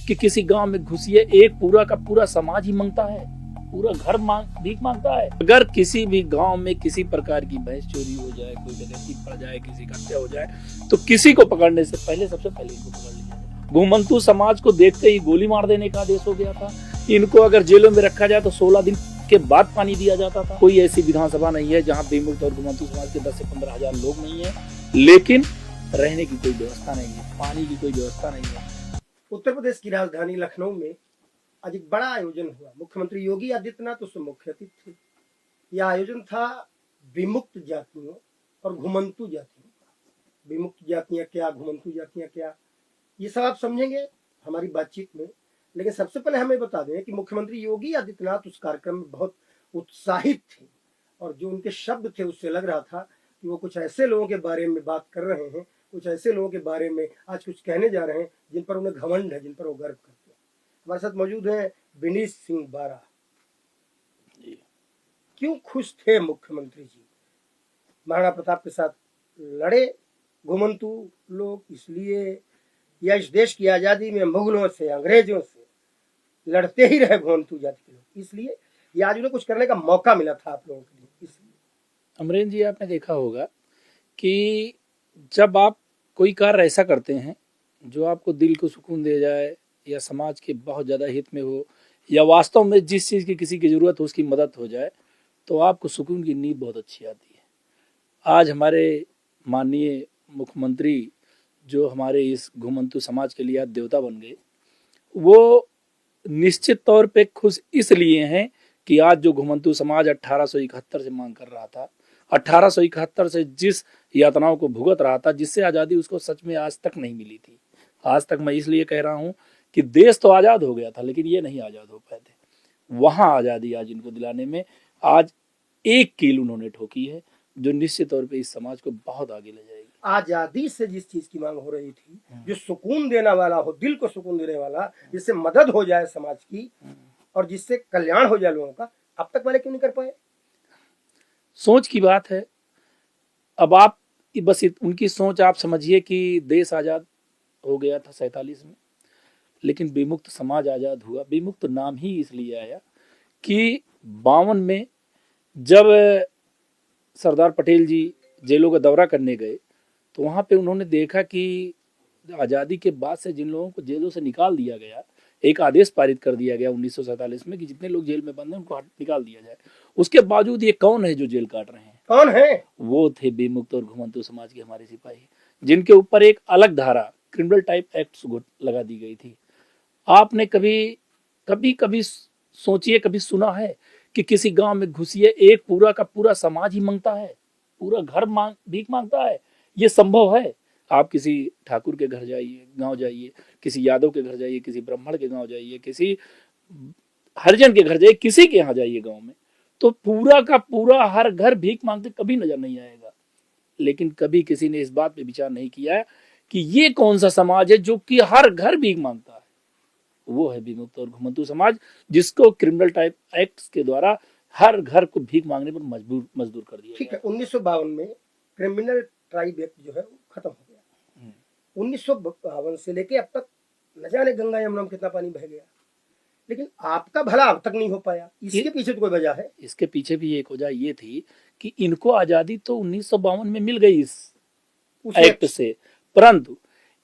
कि किसी गांव में घुसिए, एक पूरा का पूरा समाज ही मांगता है, पूरा घर भीख मांगता है। अगर किसी भी गांव में किसी प्रकार की भैंस चोरी हो जाए, कोई डकैती पड़ जाए, किसी का हत्या हो जाए, तो किसी को पकड़ने से पहले सबसे पहले इनको पकड़ लिया जाए। घुमंतु समाज को देखते ही गोली मार देने का आदेश हो गया था। इनको अगर जेलों में रखा जाए तो 16 दिन के बाद पानी दिया जाता था। कोई ऐसी विधानसभा नहीं है जहां बेमुक्त और घुमंतु समाज के 10 से 15 हजार लोग नहीं है, लेकिन रहने की कोई व्यवस्था नहीं है, पानी की कोई व्यवस्था नहीं है। उत्तर प्रदेश की राजधानी लखनऊ में आज एक बड़ा आयोजन हुआ। मुख्यमंत्री योगी आदित्यनाथ उसमें मुख्य अतिथि थे। यह आयोजन था विमुक्त जातियों और घुमंतु जातियों का। विमुक्त जातियां क्या, घुमंतु जातियां क्या, ये सब आप समझेंगे हमारी बातचीत में। लेकिन सबसे पहले हमें बता दें कि मुख्यमंत्री योगी आदित्यनाथ उस कार्यक्रम में बहुत उत्साहित थे और जो उनके शब्द थे उससे लग रहा था कि वो कुछ ऐसे लोगों के बारे में बात कर रहे हैं, कुछ ऐसे लोगों के बारे में आज कुछ कहने जा रहे हैं जिन पर उन्हें घमंड है, जिन पर वो गर्व करते हैं। हमारे साथ मौजूद है विनीत सिंह बारा। क्यों खुश थे मुख्यमंत्री जी? महाराणा प्रताप के साथ लड़े घुमंतु लोग इसलिए, या इस देश की आजादी में मुगलों से, अंग्रेजों से लड़ते ही रहे घुमंतु जाति के लोग इसलिए, या आज उन्हें कुछ करने का मौका मिला था आप लोगों के लिए इसलिए? अमरेंद्र जी, आपने देखा होगा कि जब आप कोई कार्य ऐसा करते हैं जो आपको दिल को सुकून दे जाए या समाज के बहुत ज़्यादा हित में हो या वास्तव में जिस चीज़ की किसी की ज़रूरत हो उसकी मदद हो जाए, तो आपको सुकून की नींद बहुत अच्छी आती है। आज हमारे माननीय मुख्यमंत्री जो हमारे इस घुमंतु समाज के लिए आज देवता बन गए, वो निश्चित तौर पे खुश इसलिए हैं कि आज जो घुमंतु समाज 1871 से मांग कर रहा था, 1871 से जिस यातनाओं को भुगत रहा था, जिससे आज़ादी उसको सच में आज तक नहीं मिली थी। आज तक मैं इसलिए कह रहा हूँ कि देश तो आज़ाद हो गया था लेकिन ये नहीं आज़ाद हो पाए थे। वहाँ आज़ादी आज इनको दिलाने में आज एक कील उन्होंने ठोकी है जो निश्चित तौर पे इस समाज को बहुत आगे ले जाएगी। आजादी से जिस चीज की मांग हो रही थी, जो सुकून देने वाला हो, दिल को सुकून देने वाला, जिससे मदद हो जाए समाज की और जिससे कल्याण हो जाए लोगों का, अब तक वाले क्यों नहीं कर पाए? सोच की बात है। अब आप बस उनकी सोच आप समझिए कि देश आज़ाद हो गया था 47 में, लेकिन विमुक्त समाज आज़ाद हुआ। विमुक्त नाम ही इसलिए आया कि 52 में जब सरदार पटेल जी जेलों का दौरा करने गए तो वहाँ पे उन्होंने देखा कि आज़ादी के बाद से जिन लोगों को जेलों से निकाल दिया गया, एक आदेश पारित कर दिया गया 1947 में कि जितने लोग जेल में बंद हैं उनको निकाल दिया जाए। उसके बावजूद ये कौन है जो जेल काट रहे हैं? कौन है? वो थे विमुक्त और घुमंतु समाज के हमारे सिपाही, जिनके ऊपर एक अलग धारा क्रिमिनल टाइप एक्ट लगा दी गई थी। आपने कभी सोचिए, कभी सुना है कि किसी गांव में घुसिए, एक पूरा का पूरा समाज ही मांगता है, पूरा घर भीख मांगता है? ये संभव है? आप किसी ठाकुर के घर जाइए, गांव जाइए, किसी यादव के घर जाइए, किसी ब्राह्मण के गांव जाइए, किसी हरिजन के घर जाइए, किसी के यहाँ जाइए गांव में, तो पूरा का पूरा हर घर भीख मांगते कभी नजर नहीं आएगा। लेकिन कभी किसी ने इस बात पे विचार नहीं किया कि ये कौन सा समाज है जो कि हर घर भीख मांगता है। वो है विमुक्त और घुमंतु समाज, जिसको क्रिमिनल टाइप एक्ट के द्वारा हर घर को भीख मांगने पर मजबूर कर दिया। ठीक है, 1952 में क्रिमिनल ट्राइब एक्ट जो है वो खत्म हो गया। 1952 से लेके अब तक न जाने गंगा यमुना में कितना पानी बह गया, लेकिन आपका भला अब तक नहीं हो पाया। इसके पीछे तो कोई वजह है? इसके पीछे भी एक वजह ये थी कि इनको आजादी तो 1952 में मिल गई इस एक्ट से, परंतु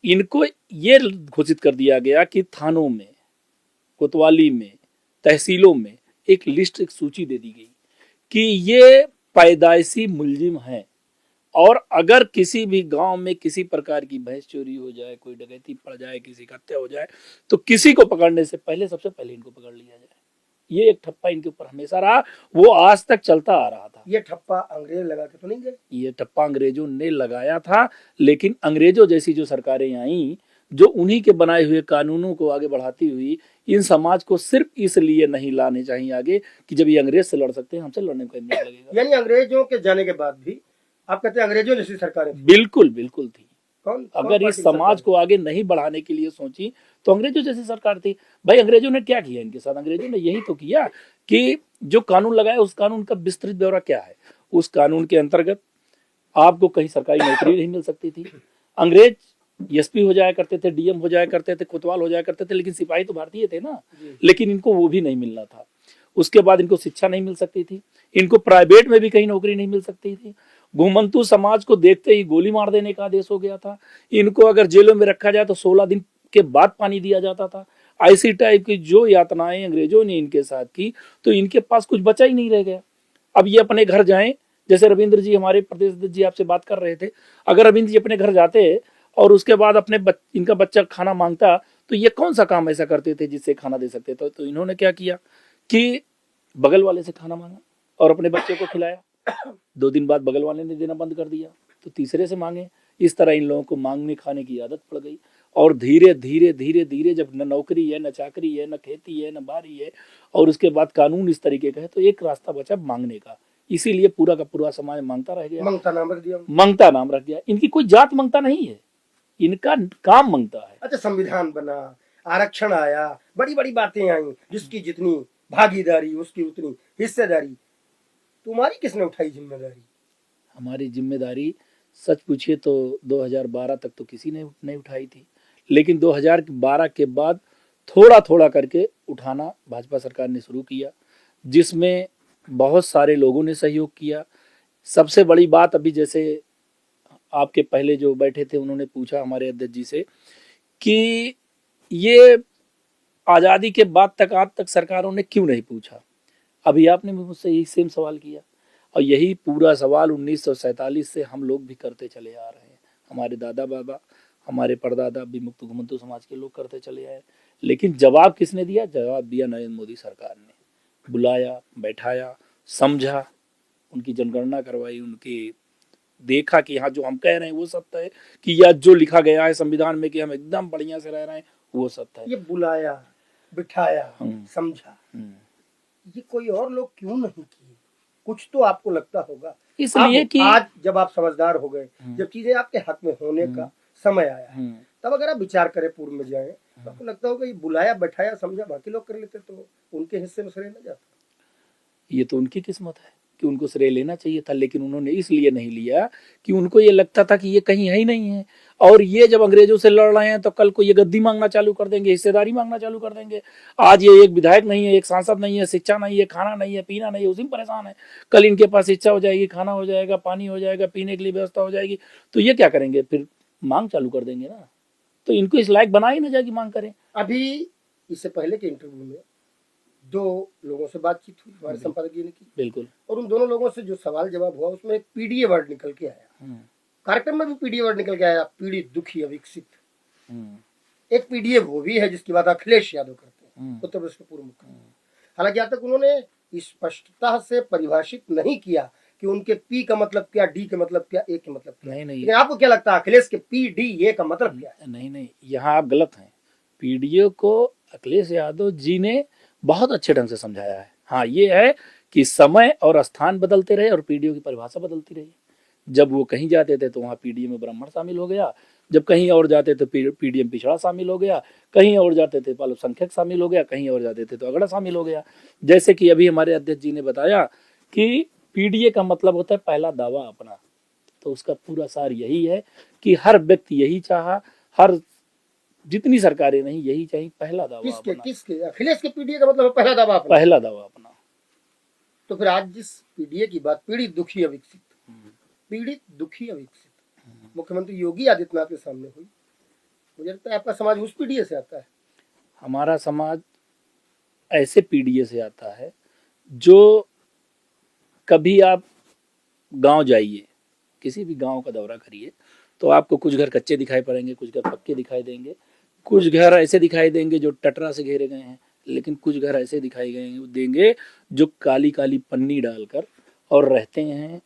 इनको ये घोषित कर दिया गया कि थानों में, कोतवाली में, तहसीलों में एक लिस्ट, एक सूची दे दी गई कि ये पैदाइशी मुलजिम हैं और अगर किसी भी गांव में किसी प्रकार की भैंस चोरी हो जाए, कोई डकैती पड़ जाए, किसी का हत्या हो जाए, तो किसी को पकड़ने से पहले सबसे पहले इनको पकड़ लिया जाए। ये एक ठप्पा इनके ऊपर हमेशा रहा, वो आज तक चलता आ रहा था। ये ठप्पा अंग्रेज लगा के तो नहीं गए? ये ठप्पा अंग्रेजों ने लगाया था, लेकिन अंग्रेजों जैसी जो सरकारें आई, जो उन्हीं के बनाए हुए कानूनों को आगे बढ़ाती हुई इन समाज को सिर्फ इसलिए नहीं लाने चाहिए आगे कि जब ये अंग्रेज से लड़ सकते हैं, हमसे लड़ने का नहीं लगेगा। यानी अंग्रेजों के जाने के बाद भी आप कहते हैं अंग्रेजों जैसी सरकारें थी? बिल्कुल बिल्कुल थी। कौन अगर इस समाज को आगे नहीं बढ़ाने के लिए सोची तो अंग्रेजों जैसी सरकार थी। भाई अंग्रेजों ने क्या किया इनके साथ? अंग्रेजों ने यही तो किया कि जो कानून लगाया उस कानून का विस्तृत ब्यौरा क्या है। उस कानून के अंतर्गत आपको कहीं सरकारी नौकरी नहीं मिल सकती थी। अंग्रेज एसपी हो जाया करते थे, डीएम हो जाया करते थे, कोतवाल हो जाया करते थे, लेकिन सिपाही तो भारतीय थे ना, जी। लेकिन इनको वो भी नहीं मिलना था। उसके बाद इनको शिक्षा नहीं मिल सकती थी, इनको प्राइवेट में भी कहीं नौकरी नहीं मिल सकती थी। घुमंतु समाज को देखते ही गोली मार देने का आदेश हो गया था। इनको अगर जेलों में रखा जाए तो 16 दिन के बाद पानी दिया जाता था। ऐसी टाइप की जो यातनाएं अंग्रेजों ने इनके साथ की, तो इनके पास कुछ बचा ही नहीं रह गया। अब ये अपने घर जाएं, जैसे रविंद्र जी हमारे प्रदेश जी आपसे बात कर रहे थे, अगर रविंद्र जी अपने घर जाते और उसके बाद इनका बच्चा खाना मांगता, तो ये कौन सा काम ऐसा करते थे जिससे खाना दे सकते थे। तो इन्होंने क्या किया कि बगल वाले से खाना मांगा और अपने बच्चे को खिलाया। 2 दिन बाद बगल वाले ने देना बंद कर दिया, तो तीसरे से मांगे। इस तरह इन लोगों को मांगने खाने की आदत पड़ गई। और धीरे धीरे धीरे धीरे जब न नौकरी है, न चाकरी है, न खेती है, न बारी है, और उसके बाद कानून इस तरीके का है, तो एक रास्ता बचा मांगने का। इसीलिए पूरा का पूरा समाज मांगता रह गया, मंगता नाम रख दिया। मंगता नाम रख गया। इनकी कोई जात मंगता नहीं है, इनका काम मंगता है। अच्छा, संविधान बना, आरक्षण आया, बड़ी बड़ी बातें आई, जिसकी जितनी भागीदारी उसकी उतनी हिस्सेदारी। तुम्हारी किसने उठाई जिम्मेदारी? हमारी जिम्मेदारी सच पूछिए तो 2012 तक तो किसी ने नहीं उठाई थी, लेकिन 2012 के बाद थोड़ा थोड़ा करके उठाना भाजपा सरकार ने शुरू किया, जिसमें बहुत सारे लोगों ने सहयोग किया। सबसे बड़ी बात, अभी जैसे आपके पहले जो बैठे थे उन्होंने पूछा हमारे अध्यक्ष जी से कि ये आज़ादी के बाद तक आज तक सरकारों ने क्यों नहीं पूछा। अभी आपने भी मुझसे यही सेम सवाल किया, और यही पूरा सवाल 1947 से हम लोग भी करते चले आ रहे हैं। हमारे दादा बाबा, हमारे परदादा विमुक्त घुमंतु समाज के लोग करते चले आए, लेकिन जवाब किसने दिया? जवाब दिया नरेंद्र मोदी सरकार ने। बुलाया, बैठाया, समझा, उनकी जनगणना करवाई, उनकी देखा कि हाँ जो हम कह रहे हैं वो सत्य है, कि या जो लिखा गया है संविधान में कि हम एकदम बढ़िया से रह रहे हैं वो सत्य है। ये बुलाया, बिठाया, समझा, ये कोई और लोग क्यों नहीं किए? कुछ तो आपको लगता होगा, इसलिए कि आज जब आप समझदार हो गए, जब चीजें आपके हाथ में होने का समय आया है, तब अगर आप विचार करें, पूर्व में जाए, तो आपको लगता होगा ये बुलाया, बैठाया, समझा बाकी लोग कर लेते तो उनके हिस्से में श्रेय न जाता। ये तो उनकी किस्मत है कि उनको श्रेय लेना चाहिए था, लेकिन उन्होंने इसलिए नहीं लिया कि उनको ये लगता था कि ये कहीं है ही नहीं है, और ये जब अंग्रेजों से लड़ रहे हैं तो कल को ये गद्दी मांगना चालू कर देंगे, हिस्सेदारी मांगना चालू कर देंगे। आज ये एक विधायक नहीं है, एक सांसद नहीं है, शिक्षा नहीं है, खाना नहीं है, पीना नहीं है, उसी में परेशान है। कल इनके पास शिक्षा हो जाएगी, खाना हो जाएगा, पानी हो जाएगा, पीने के लिए व्यवस्था हो जाएगी, तो ये क्या करेंगे? फिर मांग चालू कर देंगे ना। तो इनको इस लायक बना ही ना जाए कि मांग करें। अभी इससे पहले के इंटरव्यू में 2 लोगों से बातचीत हुई, हमारे संपादक जी ने की, बिल्कुल, और उन दोनों लोगों से जो सवाल जवाब हुआ उसमें एक पीडीए वर्ड निकल के आया। कार्यक्रम में भी पीडीए वर्ड निकल के आया, पीड़ित, दुखी, अविकसित। एक पीडीए वो भी है जिसकी बात अखिलेश यादव करते हैं, उत्तर प्रदेश के पूर्व मुख्यमंत्री। हालांकि आज तक उन्होंने स्पष्टता से परिभाषित नहीं किया कि उनके पी का मतलब क्या, डी का मतलब क्या, ए का मतलब क्या। नहीं, आपको क्या लगता है अखिलेश के पी डी ए का मतलब क्या है? नहीं, यहाँ आप गलत हैं। पीडीए को अखिलेश यादव जी ने बहुत अच्छे ढंग से समझाया है। हाँ, ये है कि समय और स्थान बदलते रहे और पीडीओ की परिभाषा बदलती रही। जब वो कहीं जाते थे तो वहाँ पीडीए में ब्राह्मण शामिल हो गया, जब कहीं और जाते तो पीडीएम पिछड़ा शामिल हो गया, कहीं और जाते थे तो अल्पसंख्यक शामिल हो गया, कहीं और जाते थे तो अगड़ा शामिल हो गया। जैसे कि अभी हमारे अध्यक्ष जी ने बताया कि पीडीए का मतलब होता है पहला दावा अपना, तो उसका पूरा सार यही है कि हर व्यक्ति यही चाहा, हर जितनी सरकारें नहीं यही चाहिए, पहला दावा अपना। किसके? अखिलेश के पीडीए का मतलब पहला दावा अपना। पहला दावा अपना। तो फिर आज जिस पीडीए की बात, पीड़ित, दुखी, अविकसित, पीड़ित, दुखी, अविकसित, मुख्यमंत्री योगी आदित्यनाथ के सामने हुई, मुझे लगता है आपका समाज उस पीडीए से आता है। हमारा समाज ऐसे पीडीए से आता है जो, कभी आप गांव जाइए, किसी भी गांव का दौरा करिए, तो आपको कुछ घर कच्चे दिखाई पड़ेंगे, कुछ घर पक्के दिखाई देंगे, कुछ घर ऐसे दिखाई देंगे जो टटरा से घेरे गए हैं, लेकिन कुछ घर ऐसे दिखाई देंगे जो काली काली पन्नी डालकर और रहते हैं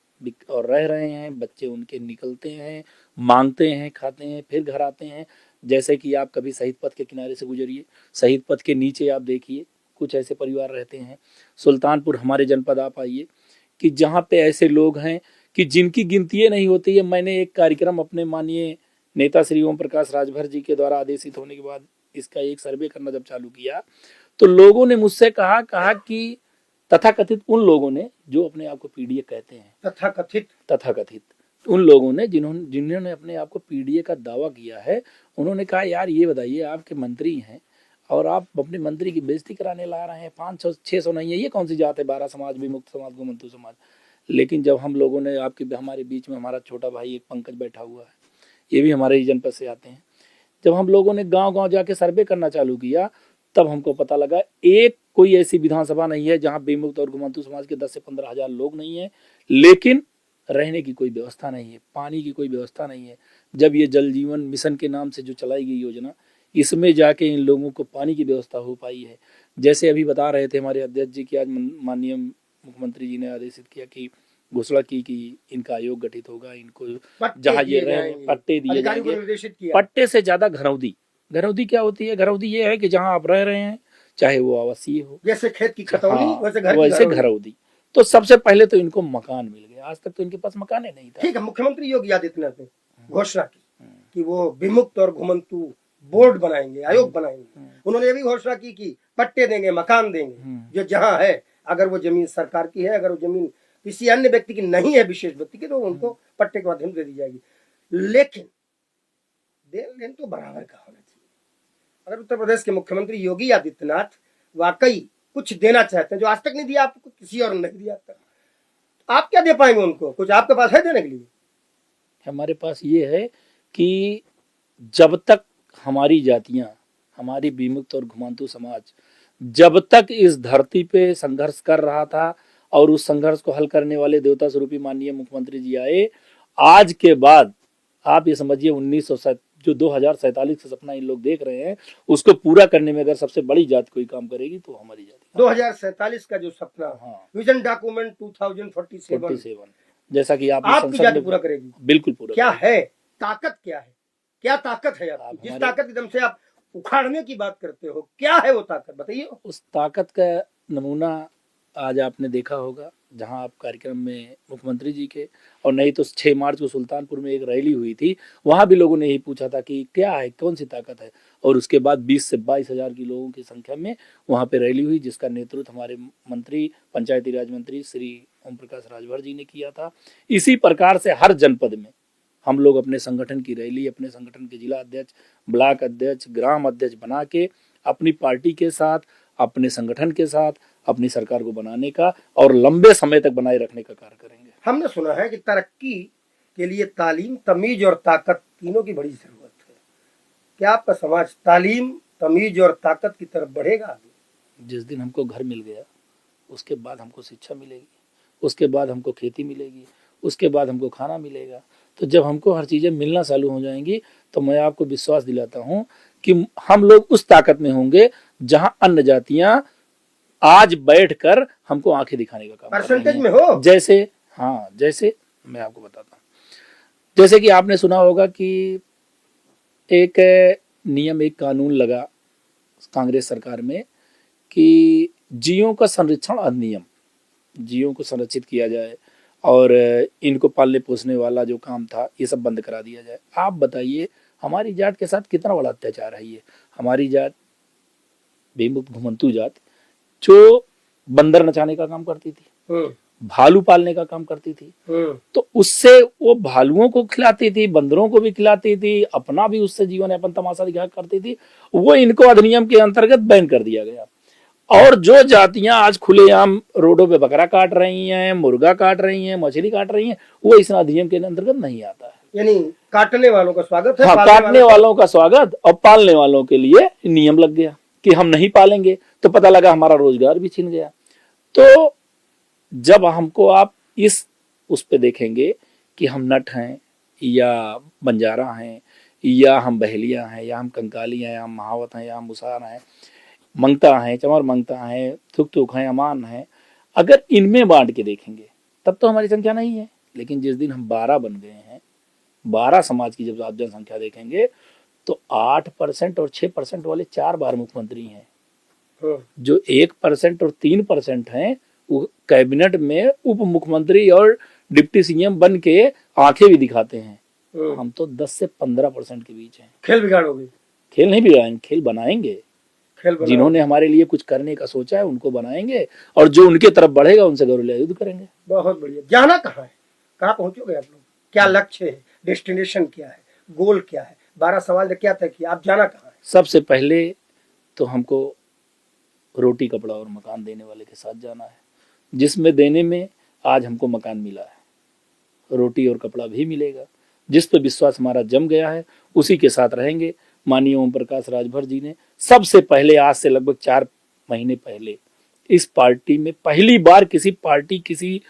और रह रहे हैं। बच्चे उनके निकलते हैं, मांगते हैं, खाते हैं, फिर घर आते हैं। जैसे कि आप कभी शहीद पथ के किनारे से गुजरिए, शहीद पथ के नीचे आप देखिए कुछ ऐसे परिवार रहते हैं। सुल्तानपुर हमारे जनपद आप आइए कि जहाँ पे ऐसे लोग हैं कि जिनकी गिनती नहीं होती है। मैंने एक कार्यक्रम अपने माननीय नेता श्री ओम प्रकाश राजभर जी के द्वारा आदेशित होने के बाद इसका एक सर्वे करना जब चालू किया, तो लोगों ने मुझसे कहा कि तथाकथित उन लोगों ने जो अपने आप को पीडीए कहते हैं, तथाकथित उन लोगों ने जिन्होंने अपने आप को पीडीए का दावा किया है, उन्होंने कहा यार ये बताइए आपके मंत्री हैं और आप अपने मंत्री की बेइज्जती कराने ला रहे हैं, 500-600 नहीं है, ये कौन सी जात है, 12 समाज, विमुक्त समाज, घुमंतू समाज। लेकिन जब हम लोगों ने हमारे बीच में हमारा छोटा भाई एक पंकज बैठा हुआ है, ये भी हमारे ही जनपद से आते हैं, जब हम लोगों ने गांव गांव जाके सर्वे करना चालू किया तब हमको पता लगा एक कोई ऐसी विधानसभा नहीं है जहां विमुक्त और घुमंतू समाज के 10 से 15 हजार लोग नहीं है, लेकिन रहने की कोई व्यवस्था नहीं है, पानी की कोई व्यवस्था नहीं है। जब ये जल जीवन मिशन के नाम से जो चलाई गई योजना, इसमें जाके इन लोगों को पानी की व्यवस्था हो पाई है। जैसे अभी बता रहे थे हमारे अध्यक्ष जी की, आज माननीय मुख्यमंत्री जी ने आदेशित किया कि घोषणा की कि इनका आयोग गठित होगा, इनको जहाँ ये रहे पट्टे दिए जाएंगे। पट्टे से ज्यादा घरौदी, घरौदी क्या होती है? घरौदी ये है कि जहाँ आप रह रहे हैं चाहे वो आवासीय हो, जैसे खेत की खतौनी, वैसे घरौदी। तो सबसे पहले तो इनको मकान मिल गया, आज तक तो इनके पास मकान ही नहीं था। ठीक है, मुख्यमंत्री योगी आदित्यनाथ ने घोषणा की कि वो विमुक्त और घुमंतू बोर्ड बनाएंगे, आयोग बनाएंगे। उन्होंने ये भी घोषणा की कि पट्टे देंगे, मकान देंगे, जो जहां है, अगर वो जमीन सरकार की है, अगर वो जमीन किसी अन्य व्यक्ति की नहीं है, विशेष व्यक्ति की, तो उनको पट्टे के माध्यम से दे दी जाएगी। लेकिन देन लेन तो बराबर का होना चाहिए। अगर उत्तर प्रदेश के मुख्यमंत्री योगी आदित्यनाथ वाकई कुछ देना चाहते हैं जो आज तक नहीं दिया, आपको किसी और ने नहीं दिया तक, आप क्या दे पाएंगे उनको? कुछ आपके पास है देने के लिए? हमारे पास ये है कि जब तक हमारी जातियां, हमारी विमुक्त और घुमंतू समाज जब तक इस धरती पे संघर्ष कर रहा था और उस संघर्ष को हल करने वाले देवता स्वरूपी माननीय मुख्यमंत्री जी आए, आज के बाद आप ये समझिए 2047 का सपना इन लोग देख रहे हैं, उसको पूरा करने में अगर सबसे बड़ी जाति कोई काम करेगी तो हमारी जाति। 2047 का जो सपना, विजन डॉक्यूमेंट 2047, जैसा कि आपकी जाति पूरा करेगी? बिल्कुल पूरा। क्या है ताकत, क्या है, क्या ताकत है आपकी? जिस ताकत एकदम से आप उखाड़ने की बात करते हो, क्या है वो ताकत, बताइए। उस ताकत का नमूना आज आपने देखा होगा, जहां आप कार्यक्रम में मुख्यमंत्री जी के, और नहीं तो 6 मार्च को सुल्तानपुर में एक रैली हुई थी, वहां भी लोगों ने यही पूछा था कि क्या है, कौन सी ताकत है, और उसके बाद 20 से 22 हजार की लोगों की संख्या में वहां पे रैली हुई, जिसका नेतृत्व हमारे मंत्री, पंचायती राज मंत्री श्री ओम प्रकाश राजभर जी ने किया था। इसी प्रकार से हर जनपद में हम लोग अपने संगठन की रैली, अपने संगठन के जिला अध्यक्ष, ब्लॉक अध्यक्ष, ग्राम अध्यक्ष बना के अपनी पार्टी के साथ, अपने संगठन के साथ अपनी सरकार को बनाने का और लंबे समय तक बनाए रखने का कार्य करेंगे। हमने सुना है कि तरक्की के लिए तालीम, तमीज और ताकत तीनों की बड़ी जरूरत है। क्या आपका समाज तालीम, तमीज और ताकत की तरफ बढ़ेगा? जिस दिन हमको घर मिल गया, उसके बाद हमको शिक्षा मिलेगी, उसके बाद हमको खेती मिलेगी, उसके बाद हमको खाना मिलेगा। तो जब हमको हर चीजें मिलना चालू हो जाएंगी तो मैं आपको विश्वास दिलाता हूं कि हम लोग उस ताकत में होंगे जहां अन्य जातियां आज बैठकर हमको आंखें दिखाने का काम परसेंटेज में हो। जैसे मैं आपको बताता हूं, जैसे कि आपने सुना होगा कि एक नियम, एक कानून लगा कांग्रेस सरकार में कि जीवों का संरक्षण अधिनियम, जीवों को संरक्षित किया जाए और इनको पालने पोसने वाला जो काम था ये सब बंद करा दिया जाए। आप बताइए हमारी जात के साथ कितना बड़ा अत्याचार है ये। हमारी जात, विमुक्त घुमंतू जात, जो बंदर नचाने का काम करती थी, भालू पालने का काम करती थी, तो उससे वो भालुओं को खिलाती थी, बंदरों को भी खिलाती थी, अपना भी उससे जीवन यापन तमाशा दिखा करती थी, वो इनको अधिनियम के अंतर्गत बैन कर दिया गया। और जो जातियां आज खुलेआम रोडों पे बकरा काट रही हैं, मुर्गा काट रही हैं, मछली काट रही हैं, वो इस अधिनियम के अंतर्गत नहीं आता है। यानी काटने वालों का स्वागत है। हाँ, काटने वालों का स्वागत, और पालने वालों के लिए नियम लग गया कि हम नहीं पालेंगे, तो पता लगा हमारा रोजगार भी छिन गया। तो जब हमको आप उस पे देखेंगे कि हम नट हैं या बंजारा हैं या हम बहेलिया हैं या हम कंकाली हैं या हम महावत हैं या हम मुसार हैं, मंगता है, चमर मंगता है, थुक थुक है, अमान है, अगर इनमें बांट के देखेंगे तब तो हमारी संख्या नहीं है। लेकिन जिस दिन हम 12 बन गए हैं, 12 समाज की जब आप जनसंख्या देखेंगे तो 8% और 6% वाले 4 बार मुख्यमंत्री हैं। जो 1% और 3% हैं वो कैबिनेट में उप मुख्यमंत्री और डिप्टी सीएम बन के आंखें भी दिखाते हैं। हम तो 10 से 15% के बीच हैं। खेल बिगाड़ोगे? खेल नहीं बिगाड़ेंगे, खेल बनाएंगे। जिन्होंने हमारे लिए कुछ करने का सोचा है उनको बनाएंगे, और जो उनके तरफ बढ़ेगा उनसे गौरव युद्ध करेंगे। बहुत बढ़िया। जाना कहाँ है, कहाँ पहुंचोगे आप लोग? क्या लक्ष्य है, डेस्टिनेशन क्या है, गोल क्या है, 12 समाज ने क्या तय किया, आप जाना कहाँ है? सबसे पहले तो हमको रोटी कपड़ा और मकान देने वाले के साथ जाना है, जिसमें देने में आज हमको मकान मिला है, रोटी और कपड़ा भी मिलेगा। जिस पे विश्वास हमारा जम गया है उसी के साथ रहेंगे। माननीय ओम प्रकाश राजभर जी ने सबसे पहले, आज से लगभग 4 महीने पहले, इस पार्टी में पहली बार किसी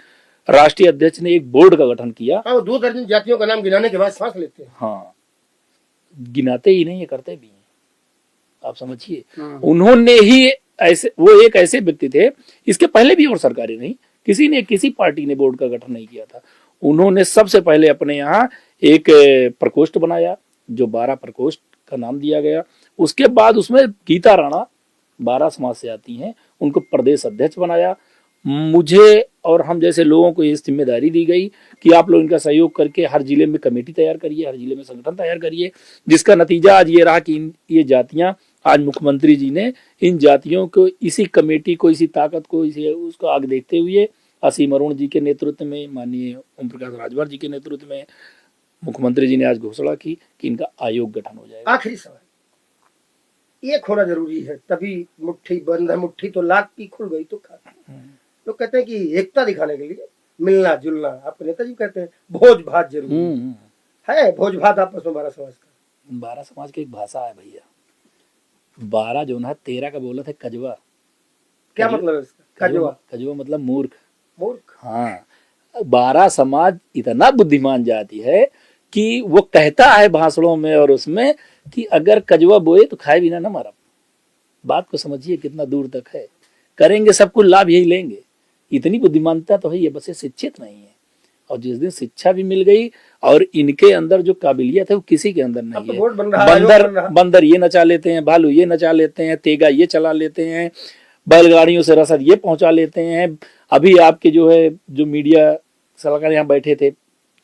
राष्ट्रीय अध्यक्ष ने एक बोर्ड का गठन किया। हाँ, 2 दर्जन जातियों का नाम गिनाने के बाद सांस लेते हैं। हाँ, गिनाते ही नहीं, ये करते भी हैं, आप समझिए। उन्होंने ही वो एक ऐसे व्यक्ति थे, इसके पहले भी और सरकारें नहीं, किसी पार्टी ने बोर्ड का गठन नहीं किया था। उन्होंने सबसे पहले अपने यहाँ एक प्रकोष्ठ बनाया, जो 12 प्रकोष्ठ का नाम दिया गया। उसके बाद उसमें गीता राणा 12 समाज से आती हैं, उनको प्रदेश अध्यक्ष बनाया। मुझे और हम जैसे लोगों को ये जिम्मेदारी दी गई कि आप लोग इनका सहयोग करके हर जिले में कमेटी तैयार करिए, हर जिले में संगठन तैयार करिए, जिसका नतीजा आज ये रहा कि ये जातियां, आज मुख्यमंत्री जी ने इन जातियों को, इसी कमेटी को, इसी ताकत को, उसको आगे देखते हुए असीम अरुण जी के नेतृत्व में, माननीय ओम प्रकाश राजभर जी के नेतृत्व में मुख्यमंत्री जी ने आज घोषणा की कि इनका आयोग गठन हो जाएगा। आखिरी सवाल, एक होना जरूरी है, तभी मुट्ठी बंद है, मुट्ठी तो लाख की खुल गई तो खाती। लोग कहते हैं कि एकता दिखाने के लिए मिलना जुलना, आपके नेताजी कहते हैं भोज भात जरूरी है। भोज भात आपस में 12 समाज का, 12 समाज की एक भाषा है भैया। 12 जो ना 13 का बोला था कजवा। क्या मतलब है इसका? कजवा मतलब मूर्ख। मूर्ख, हाँ, 12 समाज इतना बुद्धिमान जाति है कि वो कहता है भाषणों में और उसमें कि अगर कजवा बोए तो खाए बिना ना मारा। बात को समझिए कितना दूर तक है। करेंगे सब कुछ, लाभ यही लेंगे। इतनी बुद्धिमानता तो है, ये बस ये शिक्षित नहीं है। और जिस दिन शिक्षा भी मिल गई और इनके अंदर जो काबिलियत है वो किसी के अंदर नहीं है। बंदर ये नचा लेते हैं, भालू ये नचा लेते हैं, तेगा ये चला लेते हैं, बैलगाड़ियों से रसद ये पहुंचा लेते हैं। अभी आपके जो मीडिया सलाहकार यहाँ बैठे थे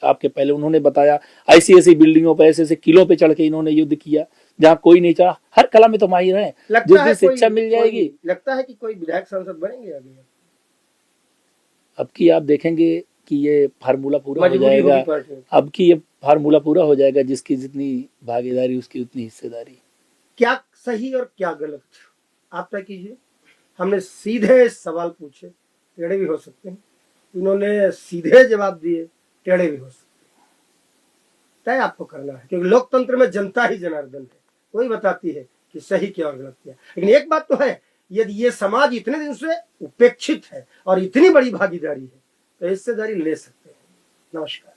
आपके पहले, उन्होंने बताया ऐसी बिल्डिंगों पे ऐसे किलों पे चढ़ के इन्होंने युद्ध किया जहाँ कोई नहीं चढ़ा। हर कला में तो माहिर है। जिस दिन शिक्षा मिल जाएगी, लगता है कि कोई विधायक सांसद बनेंगे अभी। अब की आप देखेंगे कि ये फार्मूला पूरा हो जाएगा। अब की ये फार्मूला पूरा हो जाएगा, जिसकी जितनी भागीदारी उसकी उतनी हिस्सेदारी। क्या सही और क्या गलत आप तय कीजिए। हमने सीधे सवाल पूछे, टेढ़े भी हो सकते हैं, इन्होंने सीधे जवाब दिए, टेढ़े भी हो सकते हैं। तय आपको करना है, क्योंकि लोकतंत्र में जनता ही जनार्दन है, वही बताती है कि सही क्या और गलत क्या। लेकिन एक बात तो है, यदि ये समाज इतने दिन से उपेक्षित है और इतनी बड़ी भागीदारी है तो हिस्सेदारी ले सकते हैं। नमस्कार।